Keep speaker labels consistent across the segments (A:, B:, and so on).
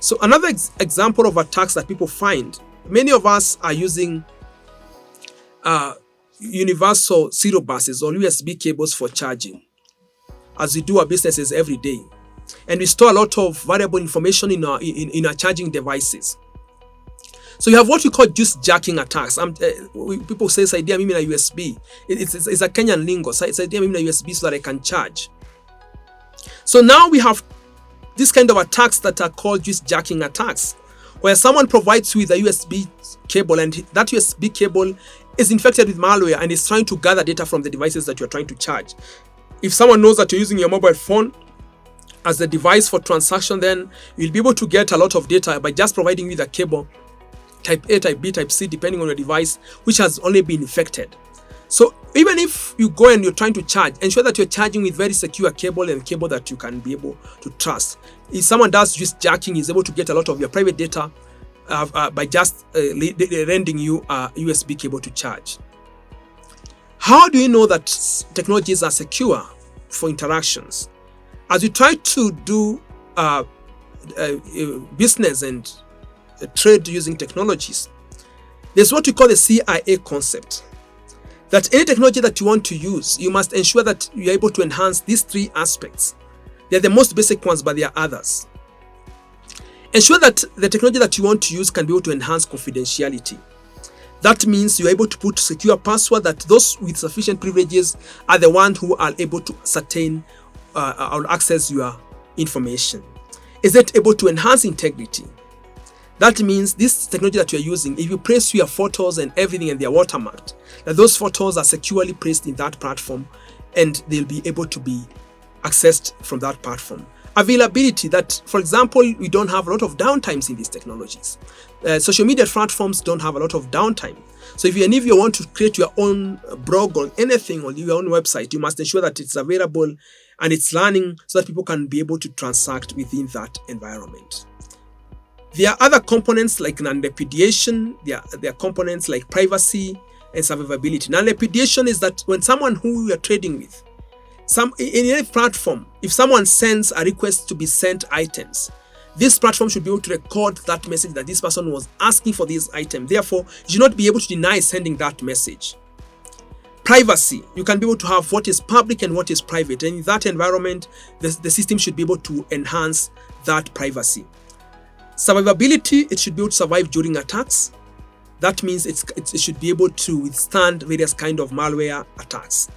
A: So another example of attacks that people find, many of us are using universal serial buses or USB cables for charging, as we do our businesses every day. And we store a lot of valuable information in our charging devices. So you have what we call juice jacking attacks. People say, "Saidia mimi na USB." It's a Kenyan lingo. "Saidia mimi na USB so that I can charge." So now we have this kind of attacks that are called juice jacking attacks, where someone provides you with a USB cable, and that USB cable is infected with malware and is trying to gather data from the devices that you're trying to charge. If someone knows that you're using your mobile phone as the device for transaction, then you'll be able to get a lot of data by just providing you with a cable, type A, type B, type C, depending on your device, which has only been infected. So even if you go and you're trying to charge, ensure that you're charging with very secure cable and cable that you can be able to trust. If someone does juice jacking, he's able to get a lot of your private data by just lending you a USB cable to charge. How do you know that technologies are secure for interactions? As you try to do business and trade using technologies, there's what we call the CIA concept. That any technology that you want to use, you must ensure that you're able to enhance these three aspects. They're the most basic ones, but there are others. Ensure that the technology that you want to use can be able to enhance confidentiality. That means you're able to put secure password that those with sufficient privileges are the ones who are able to ascertain or access your information. Is it able to enhance integrity? That means this technology that you're using, if you place your photos and everything and they're watermarked, that those photos are securely placed in that platform and they'll be able to be accessed from that platform. Availability, that, for example, we don't have a lot of downtimes in these technologies. Social media platforms don't have a lot of downtime. So if you want to create your own blog or anything on your own website, you must ensure that it's available and it's learning so that people can be able to transact within that environment. There are other components like non-repudiation. There are components like privacy and survivability. Non-repudiation is that when someone who you are trading with, in any platform, if someone sends a request to be sent items, this platform should be able to record that message that this person was asking for this item. Therefore, you should not be able to deny sending that message. Privacy, you can be able to have what is public and what is private. And in that environment, the system should be able to enhance that privacy. Survivability, it should be able to survive during attacks. That means it should be able to withstand various kind of malware attacks.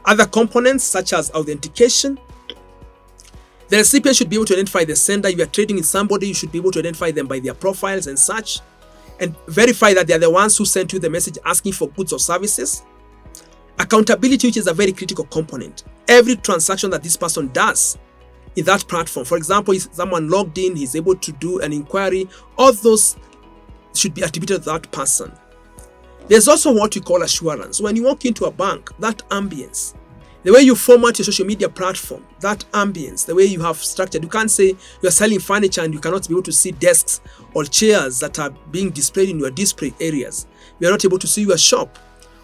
A: Other components such as authentication. The recipient should be able to identify the sender. If you are trading with somebody, you should be able to identify them by their profiles and such, and verify that they are the ones who sent you the message asking for goods or services. Accountability, which is a very critical component. Every transaction that this person does in that platform, for example, if someone logged in, he's able to do an inquiry, all those should be attributed to that person. There's also what we call assurance. When you walk into a bank, that ambience, the way you format your social media platform, that ambience, the way you have structured, you can't say you're selling furniture and you cannot be able to see desks or chairs that are being displayed in your display areas. You're not able to see your shop.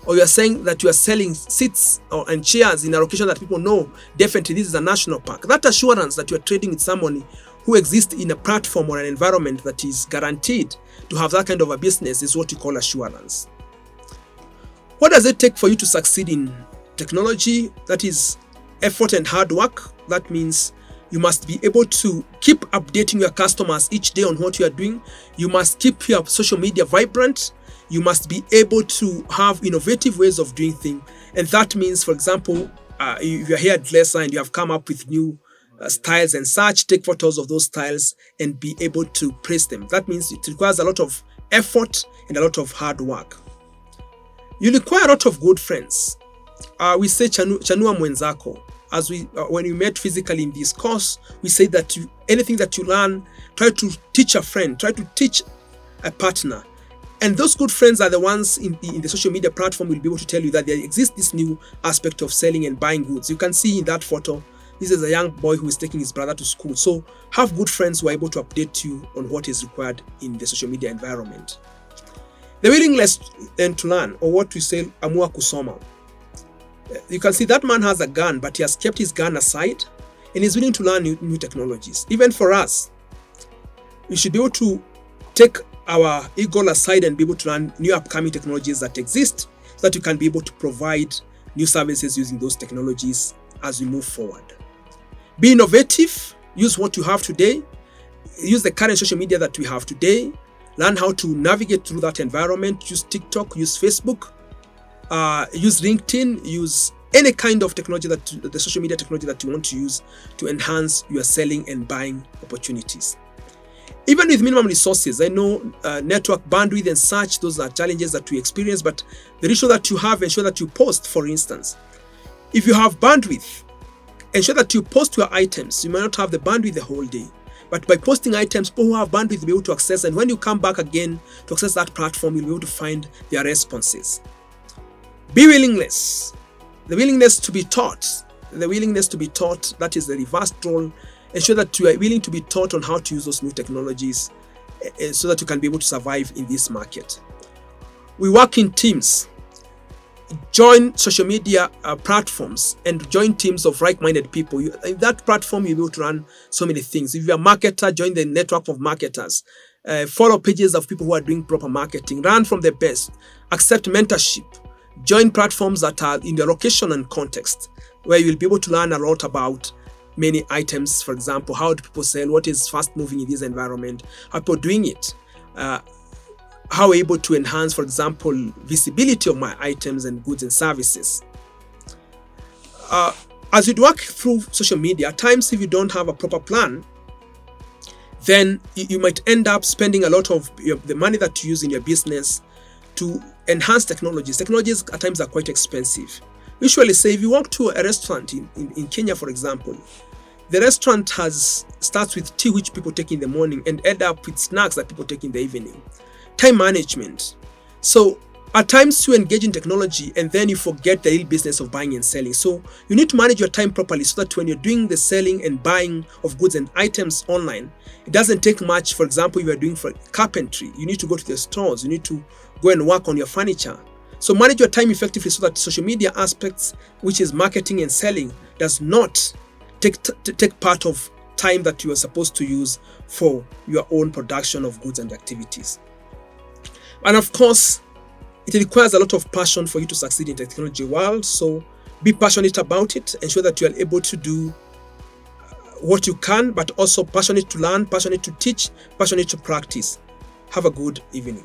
A: Or you're saying that you are selling seats and chairs in a location that people know definitely this is a national park. That assurance that you're trading with someone who exists in a platform or an environment that is guaranteed to have that kind of a business is what you call assurance. What does it take for you to succeed in technology? That is effort and hard work. That means you must be able to keep updating your customers each day on what you are doing. You must keep your social media vibrant. You must be able to have innovative ways of doing things. And that means, for example, if you're a hairdresser and you have come up with new styles and such, take photos of those styles and be able to praise them. That means it requires a lot of effort and a lot of hard work. You require a lot of good friends. We say chanua mwenzako. As when we met physically in this course, we say that anything that you learn, try to teach a friend, try to teach a partner. And those good friends are the ones in the social media platform will be able to tell you that there exists this new aspect of selling and buying goods. You can see in that photo, this is a young boy who is taking his brother to school. So have good friends who are able to update you on what is required in the social media environment. The willingness to learn, or what we say, amua kusoma. You can see that man has a gun, but he has kept his gun aside and is willing to learn new technologies. Even for us, we should be able to take our ego aside and be able to learn new upcoming technologies that exist so that you can be able to provide new services using those technologies as we move forward. Be innovative, use what you have today, use the current social media that we have today, learn how to navigate through that environment, use TikTok, use Facebook, use LinkedIn, use any kind of technology the social media technology that you want to use to enhance your selling and buying opportunities. Even with minimum resources, I know network bandwidth and such, those are challenges that we experience, but the issue that you have, ensure that you post, for instance. If you have bandwidth, ensure that you post your items. You might not have the bandwidth the whole day, but by posting items, people who have bandwidth will be able to access, and when you come back again to access that platform, you'll be able to find their responses. Be willingness. The willingness to be taught. The willingness to be taught, that is the reverse role. Ensure that you are willing to be taught on how to use those new technologies so that you can be able to survive in this market. We work in teams. Join social media platforms and join teams of like-minded people. In that platform, you'll be able to run so many things. If you're a marketer, join the network of marketers. Follow pages of people who are doing proper marketing. Learn from the best. Accept mentorship. Join platforms that are in your location and context, where you'll be able to learn a lot about many items. For example, how do people sell? What is fast moving in this environment? How people doing it? How able to enhance, for example, visibility of my items and goods and services. As you work through social media, at times if you don't have a proper plan, then you might end up spending a lot of the money that you use in your business to enhance technologies. Technologies at times are quite expensive. Usually, say if you walk to a restaurant in Kenya, for example, the restaurant starts with tea which people take in the morning and end up with snacks that people take in the evening. Time management. So at times you engage in technology and then you forget the real business of buying and selling. So you need to manage your time properly so that when you're doing the selling and buying of goods and items online, it doesn't take much. For example, if you're doing for carpentry, you need to go to the stores, you need to go and work on your furniture. So manage your time effectively so that social media aspects, which is marketing and selling, does not take part of time that you are supposed to use for your own production of goods and activities. And of course, it requires a lot of passion for you to succeed in the technology world. So be passionate about it. Ensure that you are able to do what you can, but also passionate to learn, passionate to teach, passionate to practice. Have a good evening.